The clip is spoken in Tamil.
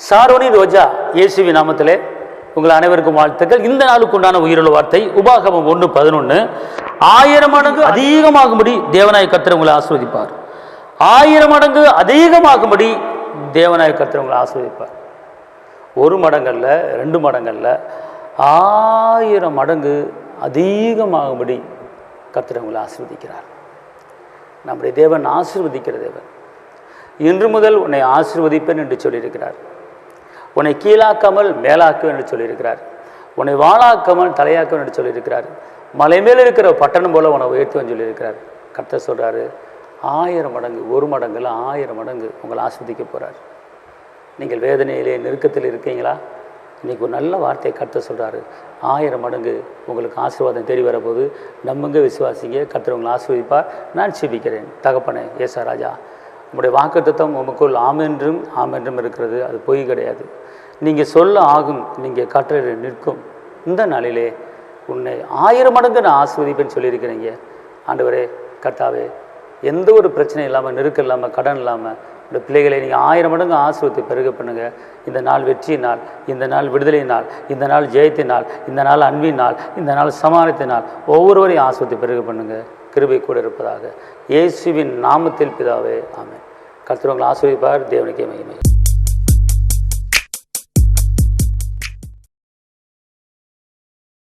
சாரோனி ரோஜா இயேசுவின் நாமத்திலே உங்கள் அனைவருக்கும் வாழ்த்துக்கள். இந்த நாளுக்கு உண்டான உயிருள்ள வார்த்தை உபாகமம் 1:11. 1000 மடங்கு அதிகமாகும்படி தேவனாய கர்த்தர் உங்களை ஆசீர்வதிப்பார். 1000 மடங்கு அதிகமாகும்படி தேவனாய கர்த்தர் உங்களை ஆசீர்வதிப்பார். 1 மடங்கல்ல, 2 மடங்கல்ல, 1000 மடங்கு அதிகமாகும்படி கர்த்தர் உங்களை ஆசீர்வதிக்கிறார். நம்முடைய தேவன் ஆசீர்வதிக்கிற தேவன். இன்று முதல் உன்னை ஆசீர்வதிப்பேன் என்று சொல்லியிருக்கிறார். உன்னை கீழாக்காமல் மேலாக்குவேன் என்று சொல்லியிருக்கிறார். உன்னை வாழாக்காமல் தலையாக்குவேன் என்று சொல்லியிருக்கிறார். மலை மேல் இருக்கிற பட்டணம் போல உன்னை உயர்த்துவேன் சொல்லியிருக்கிறார். கர்த்தர் சொல்கிறாரு, 1000 மடங்கு, 1 மடங்குல 1000 மடங்கு உங்களை ஆஸ்வதிக்க போகிறார். நீங்கள் வேதனையிலே நெருக்கத்தில் இருக்கீங்களா? இன்றைக்கி ஒரு நல்ல வார்த்தையை கர்த்தர் சொல்கிறாரு. 1000 மடங்கு உங்களுக்கு ஆசீர்வாதம் தேடி வரப்போது. நம்புங்க, விசுவாசிங்க, கர்த்தர் உங்களை ஆசீர்வதிப்பார். நான் செபிக்கிறேன். தகப்பனே ஏசா ராஜா, உங்களுடைய வாக்குத்தத்தம் உமக்குள் ஆமென்றும் ஆமென்றும் இருக்கிறது. அது பொய் கிடையாது. நீங்கள் சொல்ல ஆகும், நீங்கள் கட்டளை நிற்கும். இந்த நாளிலே உன்னை 1000 மடங்கு நான் ஆசீர்வதிப்பேன்னு சொல்லியிருக்கிறீங்க. ஆண்டவரே, கர்த்தாவே, எந்த ஒரு பிரச்சனை இல்லாமல், நெருக்கம் இல்லாமல், கடன் இல்லாமல் இந்த பிள்ளைகளை நீங்கள் 1000 மடங்கு ஆசீர்வதித்து பெருக பண்ணுங்கள். இந்த நாள் வெற்றியின் நாள், இந்த நாள் விடுதலை நாள், இந்த நாள் ஜெயத்தின் நாள், இந்த நாள் அன்பின் நாள், இந்த நாள் சமாதானத்தின் நாள். ஒவ்வொருவரையும் ஆசீர்வதித்து பெருக பண்ணுங்கள். கிருபை கூட இருப்பதாக. இயேசுவின் நாமத்தில் பிதாவே, ஆமென். கர்த்தர் உங்களை ஆசீர்வதிப்பார். தேவனுக்கே மகிமை.